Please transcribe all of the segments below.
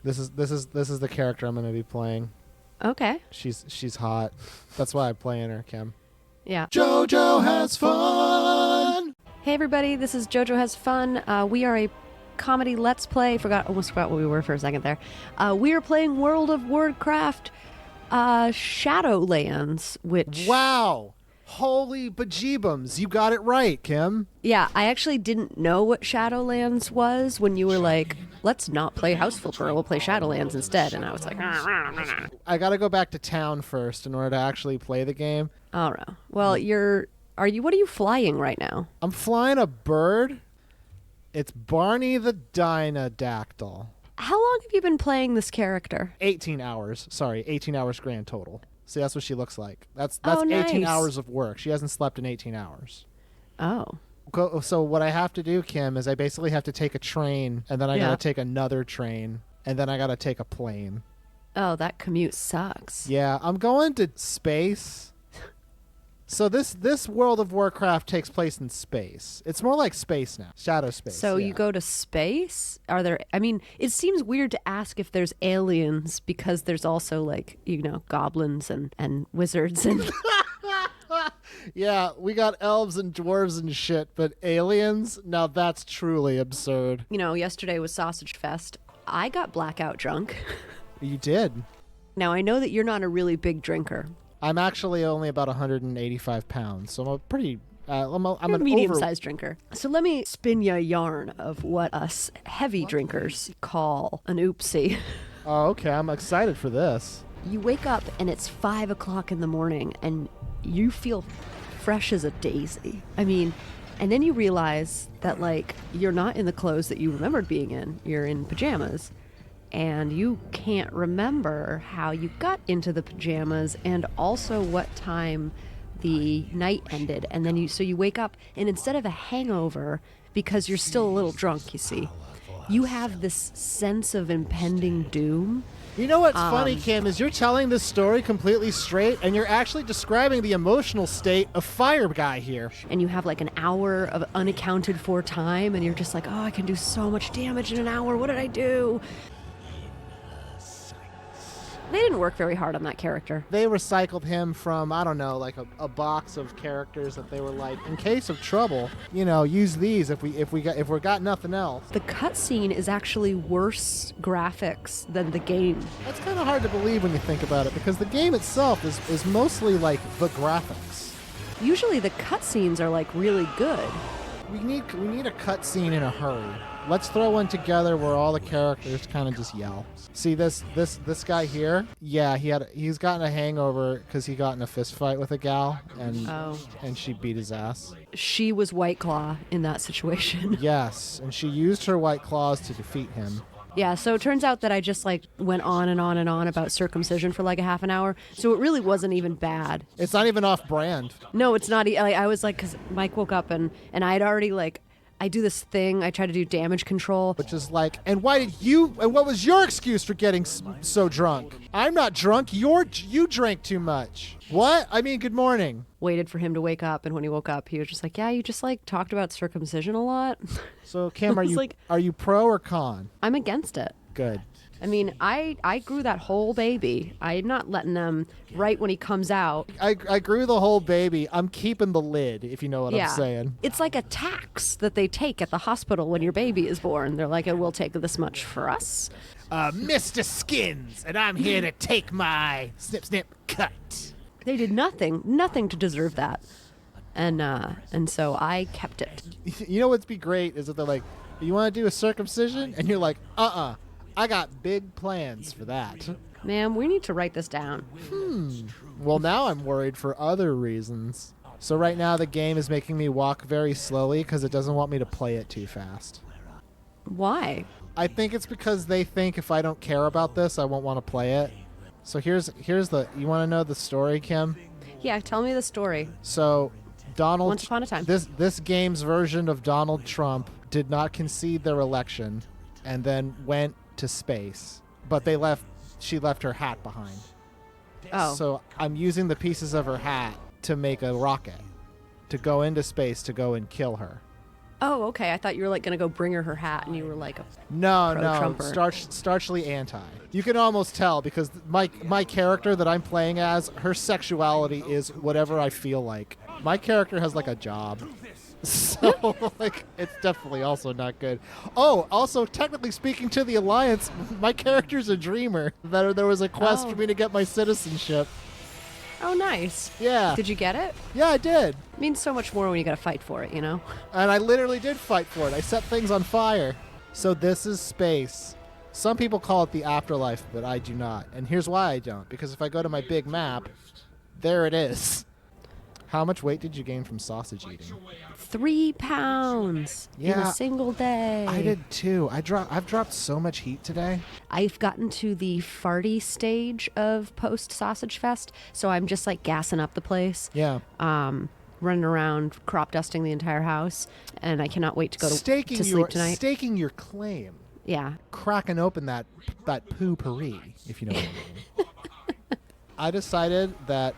This is the character I'm going to be playing. Okay. She's hot. That's why I'm playing her, Kim. Yeah. JoJo has fun. Hey everybody, this is JoJo Has Fun. We are a comedy let's play. Almost forgot what we were for a second there. We are playing World of Warcraft Shadowlands, which... Wow. Holy bejeebums. You got it right, Kim. Yeah, I actually didn't know what Shadowlands was when you were like, let's not play House Flipper, we'll play Shadowlands instead. And I was like, I got to go back to town first in order to actually play the game. all right. Well, what are you flying right now? I'm flying a bird. It's Barney the Dynadactyl. How long have you been playing this character? 18 hours. Sorry, 18 hours grand total. See, that's what she looks like. That's Oh, 18 nice. hours of work. She hasn't slept in 18 hours. Oh. So what I have to do, Kim, is I basically have to take a train, and then I Yeah. got to take another train, and then I got to take a plane. Oh, that commute sucks. Yeah, I'm going to space. So this World of Warcraft takes place in space. It's more like space now. Shadow space. So yeah. you go to space? It seems weird to ask if there's aliens because there's also goblins and wizards and Yeah, we got elves and dwarves and shit, but aliens? Now that's truly absurd. yesterday was Sausage Fest. I got blackout drunk. You did. Now I know that you're not a really big drinker. I'm actually only about 185 pounds, so I'm a pretty... I'm You're a an medium-sized drinker. So let me spin you a yarn of what us heavy drinkers call an oopsie. Oh, okay. I'm excited for this. You wake up and it's 5 o'clock in the morning and you feel fresh as a daisy. And then you realize that you're not in the clothes that you remembered being in. You're in pajamas. And you can't remember how you got into the pajamas and also what time the night ended. And then you wake up and instead of a hangover, because you're still a little drunk, you see, you have this sense of impending doom. You know what's funny, Kim, is you're telling this story completely straight, and you're actually describing the emotional state of Fire Guy here. And you have an hour of unaccounted for time, and you're just like, oh, I can do so much damage in an hour. What did I do? They didn't work very hard on that character. They recycled him from, I don't know, a box of characters that they were like, in case of trouble, use these if we got nothing else. The cutscene is actually worse graphics than the game. That's kind of hard to believe when you think about it, because the game itself is mostly like the graphics. Usually the cutscenes are really good. We need a cutscene in a hurry. Let's throw one together where all the characters kind of just yell. See this guy here? Yeah, he's gotten a hangover because he got in a fist fight with a gal and she beat his ass. She was White Claw in that situation. Yes, and she used her white claws to defeat him. Yeah, so it turns out that I just went on and on and on about circumcision for a half an hour. So it really wasn't even bad. It's not even off brand. No, it's not. I was because Mike woke up and I had already I do this thing. I try to do damage control. Which is and what was your excuse for getting so drunk? I'm not drunk. You drank too much. What? Good morning. Waited for him to wake up, and when he woke up, he was just yeah, you just talked about circumcision a lot. So, Kim, are you pro or con? I'm against it. Good. I grew that whole baby. I'm not letting them right when he comes out. I grew the whole baby. I'm keeping the lid, if you know what I'm saying. It's like a tax that they take at the hospital when your baby is born. They're like, it will take this much for us. Mr. Skins, and I'm here to take my snip, snip, cut. They did nothing to deserve that. And so I kept it. You know what'd be great is that they're like, you want to do a circumcision? And you're like, I got big plans for that. Ma'am, we need to write this down. Well, now I'm worried for other reasons. So right now the game is making me walk very slowly because it doesn't want me to play it too fast. Why? I think it's because they think if I don't care about this, I won't want to play it. So here's the... You want to know the story, Kim? Yeah, tell me the story. So Donald... Once upon a time. This game's version of Donald Trump did not concede their election and then went to space, but she left her hat behind. Oh. So I'm using the pieces of her hat to make a rocket to go into space to go and kill her. Oh, okay. I thought you were like going to go bring her hat, and you were like a No, pro-Trumper. starchly anti. You can almost tell because my character that I'm playing as, her sexuality is whatever I feel like. My character has like a job. So, like, it's definitely also not good. Oh, also, technically speaking to the Alliance, my character's a dreamer. There was a quest for me to get my citizenship. Oh, nice. Yeah. Did you get it? Yeah, I did. It means so much more when you got to fight for it, you know? And I literally did fight for it. I set things on fire. So this is space. Some people call it the afterlife, but I do not. And here's why I don't. Because if I go to my big map, there it is. How much weight did you gain from sausage eating? 3 pounds in a single day. I did too. I've dropped so much heat today. I've gotten to the farty stage of post Sausage Fest, so I'm just like gassing up the place. Yeah. Running around, crop dusting the entire house, and I cannot wait to go to sleep tonight. Staking your claim. Yeah. Cracking open that poo-pourri, if you know what I mean. I decided that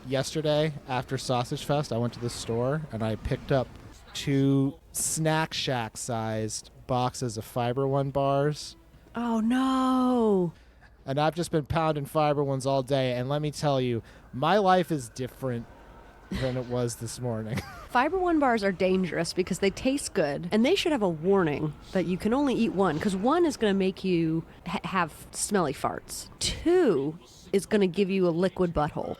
yesterday after Sausage Fest, I went to the store and I picked up 2 Snack Shack-sized boxes of Fiber One bars. Oh, no. And I've just been pounding Fiber Ones all day. And let me tell you, my life is different than it was this morning. Fiber One bars are dangerous because they taste good, and they should have a warning that you can only eat one, because 1 is going to make you have smelly farts. 2 is going to give you a liquid butthole.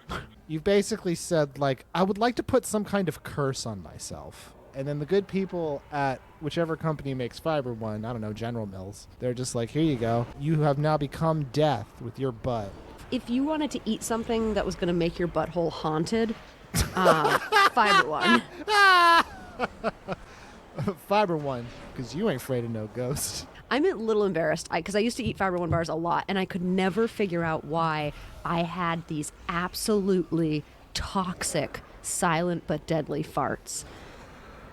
You've basically said, like, I would like to put some kind of curse on myself. And then the good people at whichever company makes Fiber One, I don't know, General Mills, they're just like, here you go. You have now become death with your butt. If you wanted to eat something that was going to make your butthole haunted, Fiber One. Fiber One, because you ain't afraid of no ghosts. I'm a little embarrassed because I used to eat Fiber One bars a lot, and I could never figure out why I had these absolutely toxic, silent but deadly farts.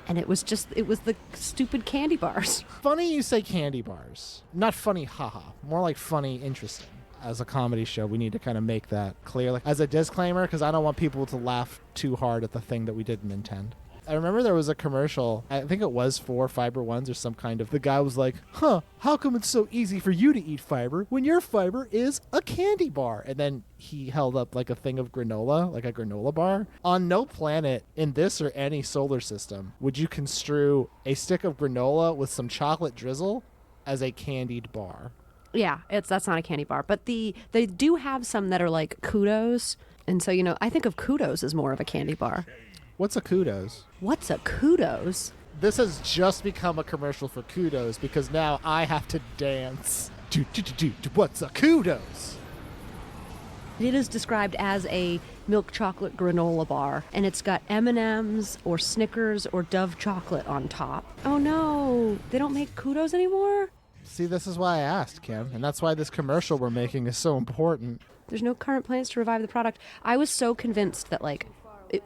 And it was the stupid candy bars. Funny you say candy bars. Not funny, haha. More like funny, interesting. As a comedy show, we need to kind of make that clear, like as a disclaimer, because I don't want people to laugh too hard at the thing that we didn't intend. I remember there was a commercial, I think it was for Fiber Ones or some kind of, the guy was like, how come it's so easy for you to eat fiber when your fiber is a candy bar? And then he held up like a thing of granola, like a granola bar. On no planet in this or any solar system would you construe a stick of granola with some chocolate drizzle as a candied bar. Yeah, that's not a candy bar, but they do have some that are like kudos, and so I think of kudos as more of a candy bar. What's a kudos? What's a kudos? This has just become a commercial for kudos because now I have to dance. What's a kudos? It is described as a milk chocolate granola bar, and it's got M&Ms or Snickers or Dove chocolate on top. Oh no, they don't make kudos anymore? See, this is why I asked, Kim, and that's why this commercial we're making is so important. There's no current plans to revive the product. I was so convinced that,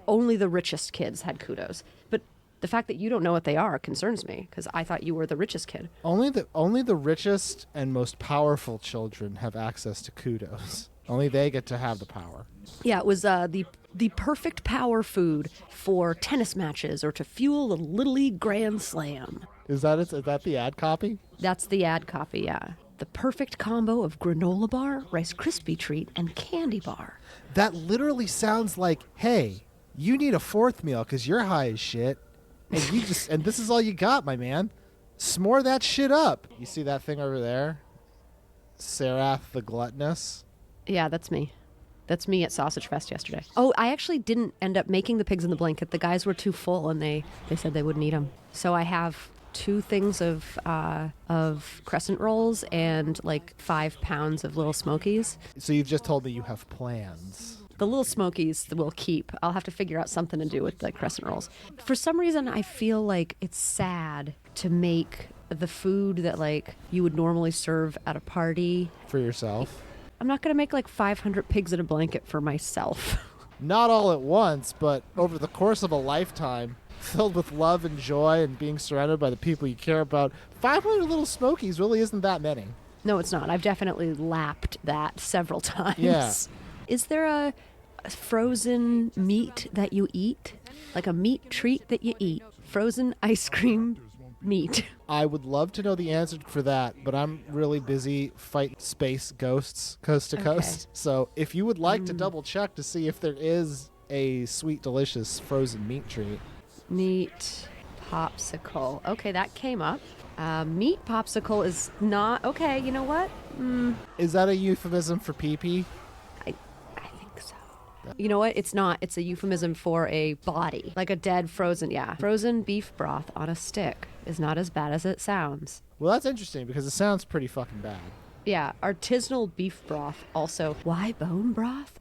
only the richest kids had kudos. But the fact that you don't know what they are concerns me, because I thought you were the richest kid. Only the richest and most powerful children have access to kudos. Only they get to have the power. Yeah, it was the perfect power food for tennis matches or to fuel a Little League Grand Slam. Is that the ad copy? That's the ad copy, yeah. The perfect combo of granola bar, Rice Krispie treat, and candy bar. That literally sounds like, hey, you need a 4th meal because you're high as shit, and and this is all you got, my man. S'more that shit up. You see that thing over there? Serath the Gluttonous? Yeah, that's me. That's me at Sausage Fest yesterday. Oh, I actually didn't end up making the pigs in the blanket. The guys were too full, and they said they wouldn't eat them. So I have 2 things of crescent rolls and 5 pounds of Little Smokies. So you've just told me you have plans. The Little Smokies will keep. I'll have to figure out something to do with the crescent rolls. For some reason, I feel like it's sad to make the food that you would normally serve at a party. For yourself? I'm not going to make 500 pigs in a blanket for myself. Not all at once, but over the course of a lifetime, filled with love and joy and being surrounded by the people you care about, 500 Little Smokies really isn't that many. No, it's not. I've definitely lapped that several times. Yeah. Is there a frozen meat that you eat? Like a meat treat that you eat frozen ice cream meat. I would love to know the answer for that, but I'm really busy fighting space ghosts coast to coast. So if you would like to double check to see if there is a sweet, delicious frozen meat treat. Meat popsicle. Okay, that came up. Meat popsicle is not... Okay, you know what? Is that a euphemism for pee-pee? I think so. You know what? It's not. It's a euphemism for a body. Like a dead frozen, frozen beef broth on a stick is not as bad as it sounds. Well, that's interesting because it sounds pretty fucking bad. Yeah, artisanal beef broth also. Why bone broth?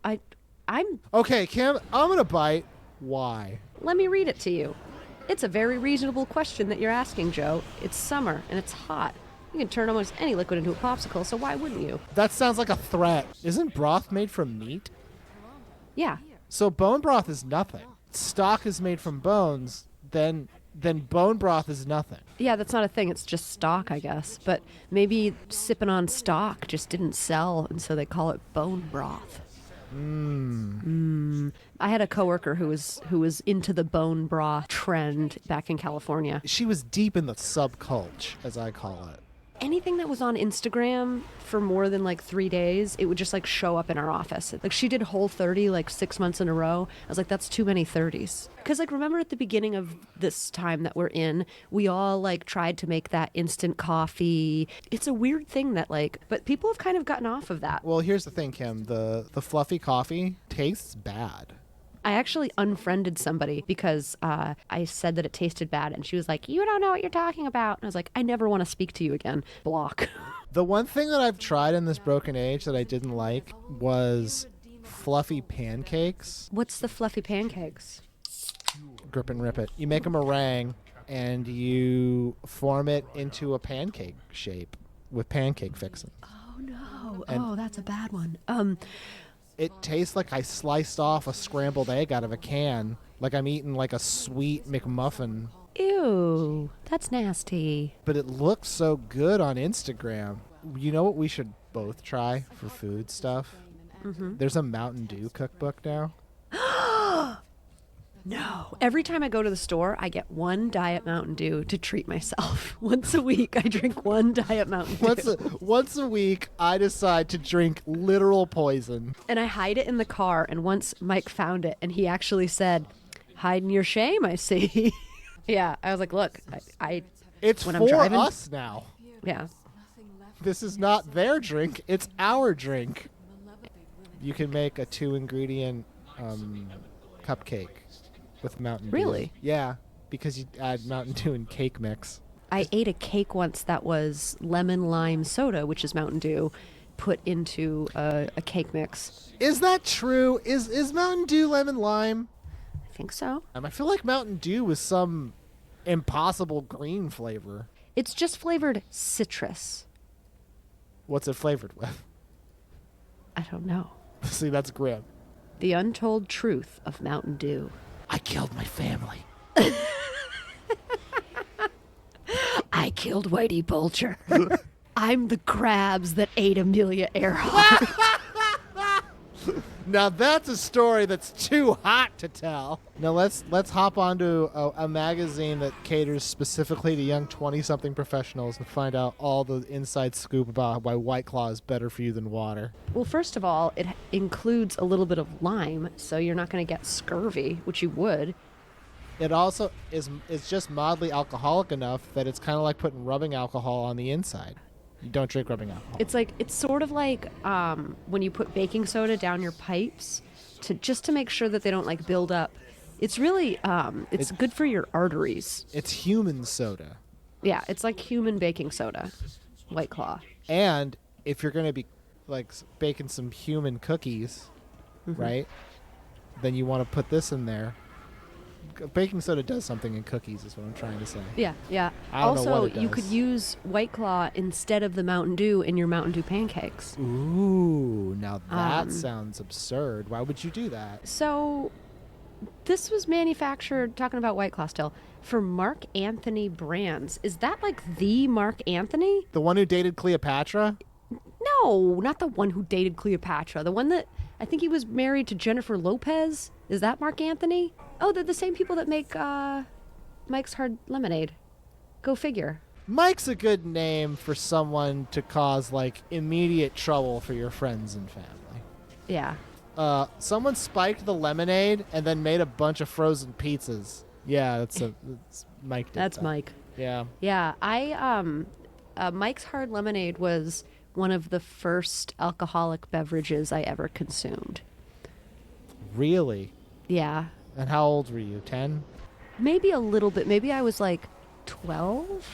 I'm... Okay, Kim, I'm going to bite. Why? Let me read it to you. It's a very reasonable question that you're asking, Joe. It's summer and it's hot. You can turn almost any liquid into a popsicle, so why wouldn't you? That sounds like a threat. Isn't broth made from meat? Yeah. So bone broth is nothing. Stock is made from bones, then bone broth is nothing. Yeah, that's not a thing. It's just stock, I guess. But maybe sipping on stock just didn't sell, and so they call it bone broth. I had a coworker who was into the bone broth trend back in California. She was deep in the subculture, as I call it. Anything that was on Instagram for more than like 3 days, it would just like show up in our office. Like she did Whole30 like 6 months in a row. I was like, that's too many 30s. Because like remember at the beginning of this time that we're in, we all like tried to make that instant coffee. It's a weird thing that like, but people have kind of gotten off of that. Well, here's the thing, Kim. The fluffy coffee tastes bad. I actually unfriended somebody because I said that it tasted bad, and she was like, you don't know what you're talking about. And I was like, I never want to speak to you again. Block. The one thing that I've tried in this broken age that I didn't like was fluffy pancakes. What's the fluffy pancakes? Grip and rip it. You make a meringue, and you form it into a pancake shape with pancake fixings. Oh, no. And that's a bad one. It tastes like I sliced off a scrambled egg out of a can. Like I'm eating like a sweet McMuffin. Ew, that's nasty. But it looks so good on Instagram. You know what we should both try for food stuff? Mm-hmm. There's a Mountain Dew cookbook now. No. Every time I go to the store, I get one Diet Mountain Dew to treat myself. Once a week, I drink one Diet Mountain Dew. Once a week, I decide to drink literal poison. And I hide it in the car, and once Mike found it, and he actually said, hiding your shame, I see. Yeah, I was like, look, It's when for I'm driving, us now. Yeah. This is not their drink, it's our drink. You can make a 2-ingredient cupcake with Mountain Dew. Really? Yeah, because you add Mountain Dew and cake mix. I ate a cake once that was lemon lime soda, which is Mountain Dew, put into a cake mix. Is that true? Is Mountain Dew lemon lime? I think so. I feel like Mountain Dew was some impossible green flavor. It's just flavored citrus. What's it flavored with? I don't know. See, that's grim. The untold truth of Mountain Dew. I killed my family. I killed Whitey Bulger. I'm the crabs that ate Amelia Earhart. Now that's a story that's too hot to tell. Now let's hop onto a magazine that caters specifically to young 20-something professionals and find out all the inside scoop about why White Claw is better for you than water. Well, first of all, it includes a little bit of lime, so you're not going to get scurvy, which you would. It also is just mildly alcoholic enough that it's kind of like putting rubbing alcohol on the inside. You don't drink rubbing alcohol. It's sort of like when you put baking soda down your pipes to make sure that they don't like build up. It's really it's good for your arteries. It's human soda. Yeah, it's like human baking soda, White Claw. And if you're going to be like baking some human cookies, right? Then you want to put this in there. Baking soda does something in cookies is what I'm trying to say. Yeah, yeah. I don't know Also, what it you does. could use White Claw instead of the Mountain Dew in your Mountain Dew pancakes. Ooh, now that sounds absurd. Why would you do that? So, this was manufactured, talking about White Claw still, for Mark Anthony Brands. Is that like the Mark Anthony? The one who dated Cleopatra? No, not the one who dated Cleopatra. The one that, I think he was married to Jennifer Lopez. Is that Mark Anthony? Oh, they're the same people that make Mike's Hard Lemonade. Go figure. Mike's a good name for someone to cause, like, immediate trouble for your friends and family. Yeah. Someone spiked the lemonade and then made a bunch of frozen pizzas. Yeah, that's Mike. That's Mike. Yeah. Yeah. Mike's Hard Lemonade was one of the first alcoholic beverages I ever consumed. Really? Yeah. And how old were you? 10? Maybe a little bit. Maybe I was like 12.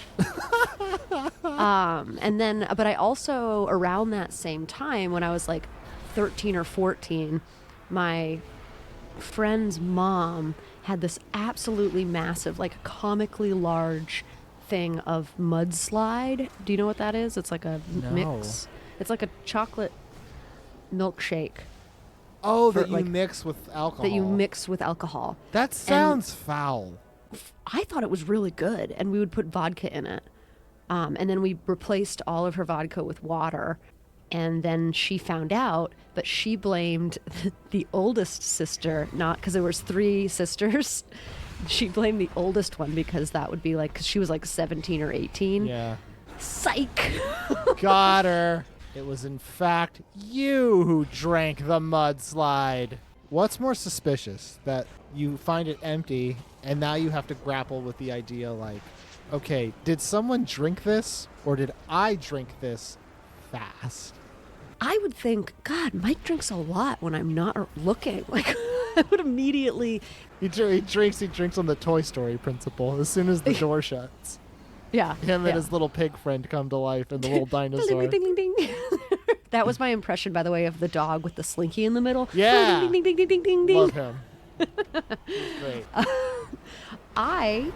But I also, around that same time, when I was like 13 or 14, my friend's mom had this absolutely massive, like comically large thing of mudslide. Do you know what that is? It's like a mix. It's like a chocolate milkshake. Oh, that you mix with alcohol. That you mix with alcohol. That sounds foul. I thought it was really good, and we would put vodka in it. And then we replaced all of her vodka with water. And then she found out, but she blamed the oldest sister, not because there was 3 sisters. She blamed the oldest one because that would be like, because she was like 17 or 18. Yeah. Psych. Got her. It was in fact you who drank the mudslide. What's more suspicious, that you find it empty and now you have to grapple with the idea like, okay, did someone drink this or did I drink this fast? I would think, God, Mike drinks a lot when I'm not looking. Like, I would immediately... He drinks on the Toy Story principle as soon as the door shuts. Yeah. Him and his little pig friend come to life and the little dinosaur. Ding, ding, ding, ding. That was my impression, by the way, of the dog with the slinky in the middle. Yeah. Ding, ding, ding, ding, ding, ding, ding. Love him. Great. I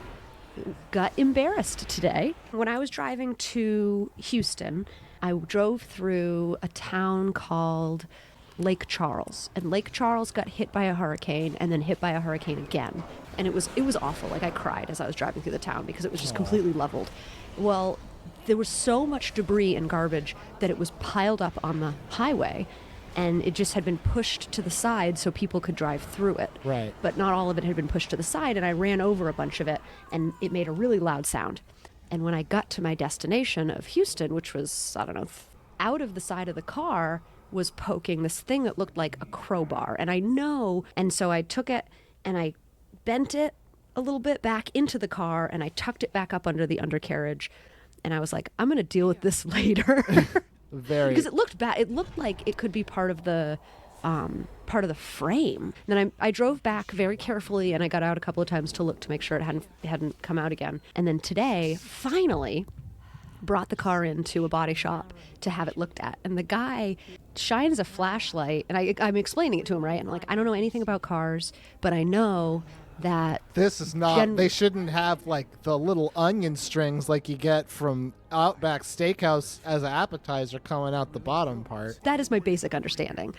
got embarrassed today. When I was driving to Houston, I drove through a town called Lake Charles. And Lake Charles got hit by a hurricane and then hit by a hurricane again. And it was awful. Like, I cried as I was driving through the town because it was just completely leveled. Well, there was so much debris and garbage that it was piled up on the highway, and it just had been pushed to the side so people could drive through it. Right. But not all of it had been pushed to the side, and I ran over a bunch of it, and it made a really loud sound. And when I got to my destination of Houston, which was, I don't know, out of the side of the car was poking this thing that looked like a crowbar. And I know, and so I took it and I bent it a little bit back into the car and I tucked it back up under the undercarriage. And I was like, I'm going to deal with this later. Because it looked bad. It looked like it could be part of the frame. And then I drove back very carefully, and I got out a couple of times to look to make sure it hadn't come out again. And then today, finally, brought the car into a body shop to have it looked at. And the guy shines a flashlight, and I'm explaining it to him, right? And I'm like, I don't know anything about cars, but I know that this is not, they shouldn't have like the little onion strings like you get from Outback Steakhouse as an appetizer coming out the bottom part. That is my basic understanding.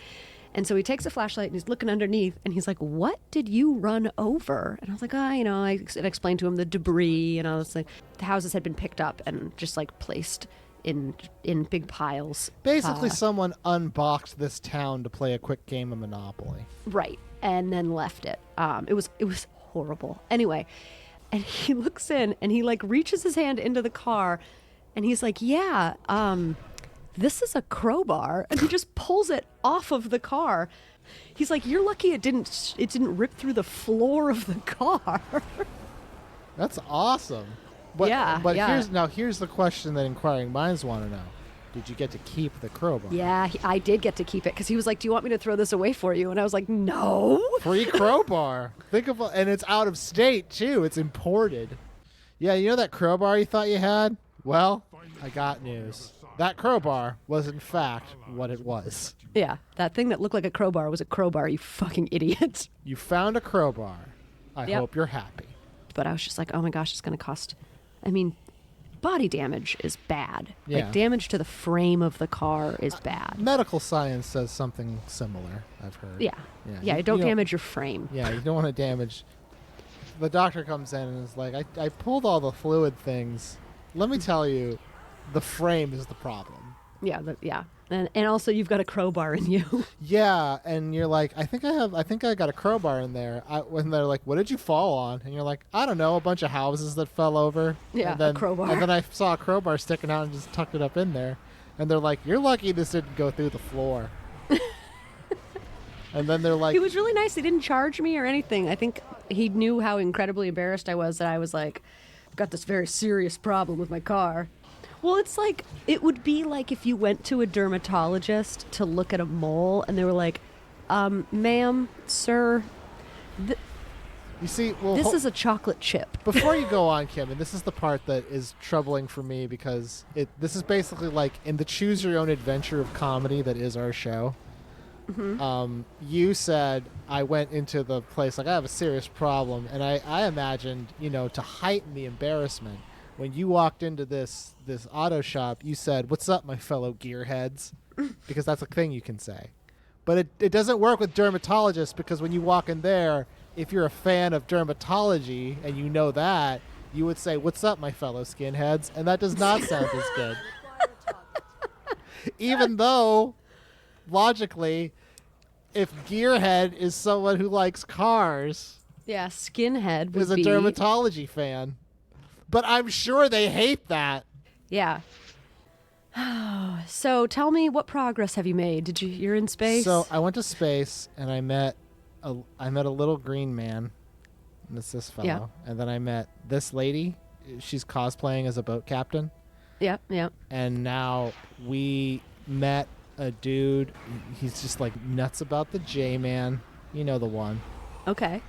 And so he takes a flashlight and he's looking underneath and he's like, what did you run over? And I was like, I explained to him the debris, and I was like, the houses had been picked up and just like placed in big piles. Basically, someone unboxed this town to play a quick game of Monopoly. Right. And then left it. It was horrible. Anyway, and he looks in and he like reaches his hand into the car and he's like, yeah, this is a crowbar. And he just pulls it off of the car. He's like, you're lucky it didn't rip through the floor of the car. That's awesome. But here's the question that inquiring minds want to know. Did you get to keep the crowbar? Yeah, I did get to keep it because he was like, do you want me to throw this away for you? And I was like, no. Free crowbar. And it's out of state, too. It's imported. Yeah, you know that crowbar you thought you had? Well, I got news. That crowbar was, in fact, what it was. Yeah, that thing that looked like a crowbar was a crowbar, you fucking idiot. You found a crowbar. I hope you're happy. But I was just like, oh my gosh, it's going to cost... I mean... body damage is bad. Yeah. Like, damage to the frame of the car is bad. Medical science says something similar, I've heard. Yeah, don't damage your frame. Yeah, you don't want to damage... The doctor comes in and is like, I pulled all the fluid things. Let me tell you, the frame is the problem. Yeah. And also you've got a crowbar in you. Yeah, and you're like, I think I got a crowbar in there. When they're like, what did you fall on? And you're like, I don't know, a bunch of houses that fell over. Yeah, and then, a crowbar. And then I saw a crowbar sticking out and just tucked it up in there. And they're like, you're lucky this didn't go through the floor. And then they're like... He was really nice. He didn't charge me or anything. I think he knew how incredibly embarrassed I was that I was like, I've got this very serious problem with my car. Well, it's like, it would be like if you went to a dermatologist to look at a mole and they were like, ma'am, sir, you see, well, this is a chocolate chip. Before you go on, Kim, and this is the part that is troubling for me because this is basically like in the choose your own adventure of comedy that is our show. Mm-hmm. You said I went into the place like I have a serious problem, and I imagined, to heighten the embarrassment. When you walked into this auto shop, you said, "What's up, my fellow gearheads?" Because that's a thing you can say. But it doesn't work with dermatologists because when you walk in there, if you're a fan of dermatology and you know that, you would say, "What's up, my fellow skinheads?" And that does not sound as good. Even though, logically, if gearhead is someone who likes cars, yeah, skinhead would is a be... dermatology fan. But I'm sure they hate that. Yeah. So tell me, what progress have you made? You're in space? So I went to space and I met a little green man. And it's this fellow. Yeah. And then I met this lady. She's cosplaying as a boat captain. Yeah, yeah. And now we met a dude. He's just like nuts about the J-Man. You know the one. Okay.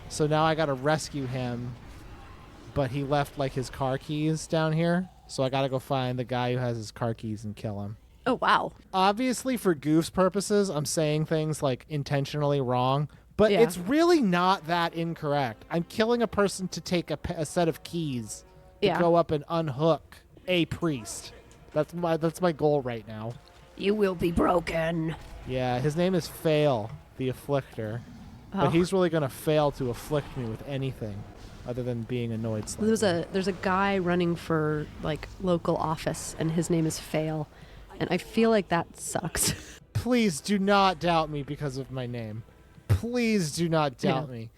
So now I got to rescue him. But he left like his car keys down here. So I got to go find the guy who has his car keys and kill him. Oh, wow. Obviously, for goofs purposes, I'm saying things like intentionally wrong. But Yeah. it's really not that incorrect. I'm killing a person to take a set of keys to go up and unhook a priest. That's my goal right now. You will be broken. Yeah, his name is Fail, the Afflictor. Oh. But he's really going to fail to afflict me with anything other than being annoyed slightly. There's a guy running for like local office and his name is Fail. And I feel like that sucks. Please do not doubt me because of my name. Please do not doubt me.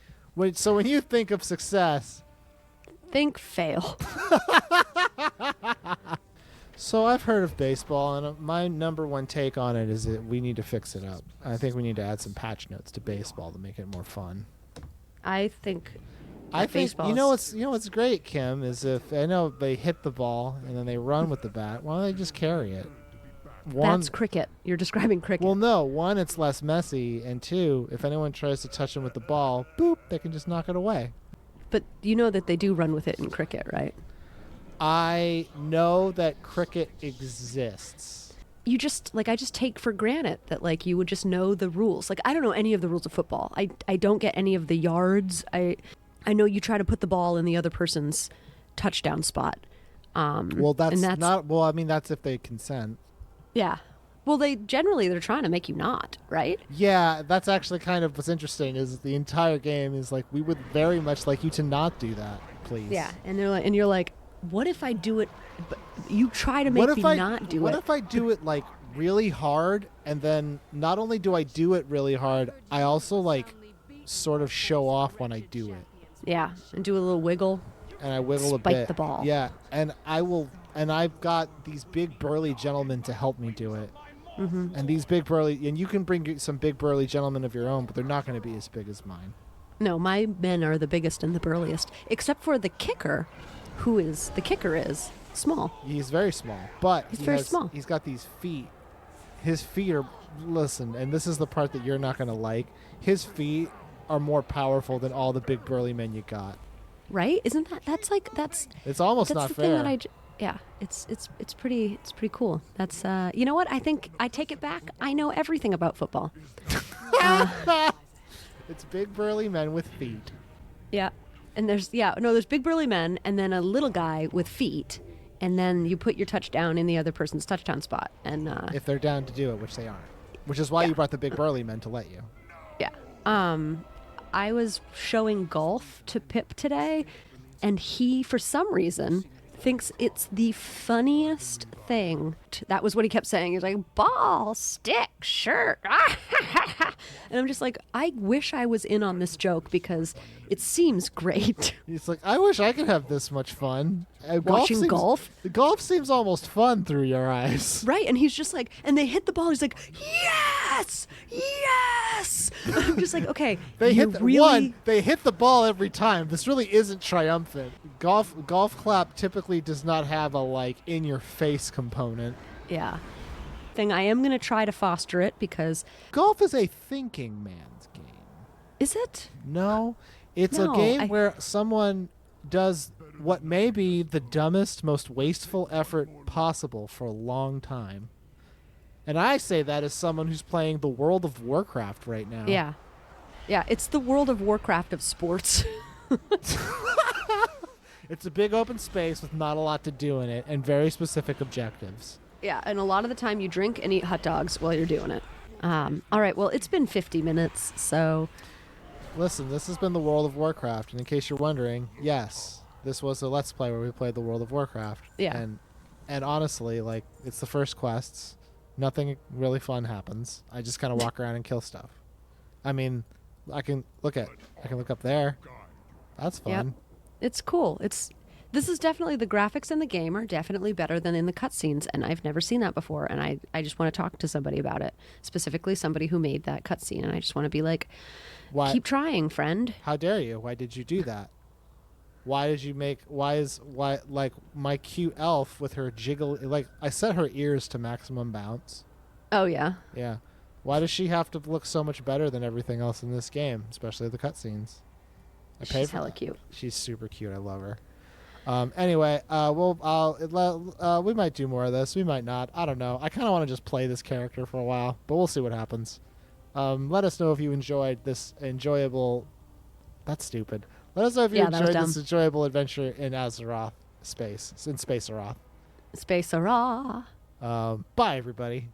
So when you think of success... Think Fail. So I've heard of baseball, and my number one take on it is that we need to fix it up. I think we need to add some patch notes to baseball to make it more fun. I think you know what's great, Kim, is if I know they hit the ball and then they run with the bat, why don't they just carry it? That's cricket. You're describing cricket. Well, no. One, it's less messy, and two, if anyone tries to touch them with the ball, boop, they can just knock it away. But you know that they do run with it in cricket, right? I know that cricket exists. I just take for granted that like you would just know the rules. Like I don't know any of the rules of football. I don't get any of the yards. I know you try to put the ball in the other person's touchdown spot. Well, that's not. Well, I mean, that's if they consent. Yeah. Well, they're trying to make you not, right? Yeah, that's actually kind of what's interesting is the entire game is like we would very much like you to not do that, please. Yeah, and you're like, what if I do it? But you try to make me not do it. What if I do it like really hard, and then not only do I do it really hard, I also like sort of show off when I do it. Yeah, and do a little wiggle. And I wiggle a bit. Spike the ball. Yeah, and I've got these big burly gentlemen to help me do it. Mm-hmm. And these big burly, and you can bring some big burly gentlemen of your own, but they're not going to be as big as mine. No, my men are the biggest and the burliest, except for the kicker, the kicker is small. He's very small, but he's very small. He's got these feet. His feet are, listen, and this is the part that you're not going to like. His feet are more powerful than all the big burly men you got. Right? Isn't that's It's almost that's not the fair. thing that yeah, it's pretty cool. That's you know what? I think I take it back. I know everything about football. It's big burly men with feet. Yeah. And there's big burly men and then a little guy with feet, and then you put your touchdown in the other person's touchdown spot. And if they're down to do it, which they aren't. Which is why you brought the big burly men to let you. Yeah. I was showing golf to Pip today, and he, for some reason, thinks it's the funniest thing. That was what he kept saying. He's like, ball, stick, shirt. And I'm just like, I wish I was in on this joke because it seems great. He's like, I wish I could have this much fun. Watching golf? The golf seems almost fun through your eyes. Right, and he's just like, and they hit the ball. He's like, yes, yes. And I'm just like, okay, They you're hit really. They hit the ball every time. This really isn't triumphant. Golf clap typically does not have a like in your face component. Yeah. Thing I am going to try to foster it because. Golf is a thinking man's game. Is it? No, it's No, a game where someone does what may be the dumbest, most wasteful effort possible for a long time. And I say that as someone who's playing the World of Warcraft right now. Yeah. Yeah, it's the World of Warcraft of sports. It's a big open space with not a lot to do in it and very specific objectives. Yeah, and a lot of the time you drink and eat hot dogs while you're doing it. All right, well, it's been 50 minutes, so... Listen, this has been the World of Warcraft, and in case you're wondering, yes, this was a Let's Play where we played the World of Warcraft. Yeah. And honestly, like, it's the first quests. Nothing really fun happens. I just kind of walk around and kill stuff. I mean, I can look up there. That's fun. Yep. It's cool. This is definitely, the graphics in the game are definitely better than in the cutscenes, and I've never seen that before, and I just want to talk to somebody about it, specifically somebody who made that cutscene, and I just want to be like, keep trying, friend. How dare you? Why did you do that? Why like my cute elf with her jiggle, like I set her ears to maximum bounce. Oh, yeah. Yeah. Why does she have to look so much better than everything else in this game, especially the cutscenes? She's hella cute. She's super cute. I love her. Anyway, we might do more of this. We might not. I don't know. I kind of want to just play this character for a while, but we'll see what happens. Let us know if you enjoyed this enjoyable... That's stupid. Let us know if you enjoyed this enjoyable adventure in Azeroth space. In Space Azeroth. Space Azeroth. Bye, everybody.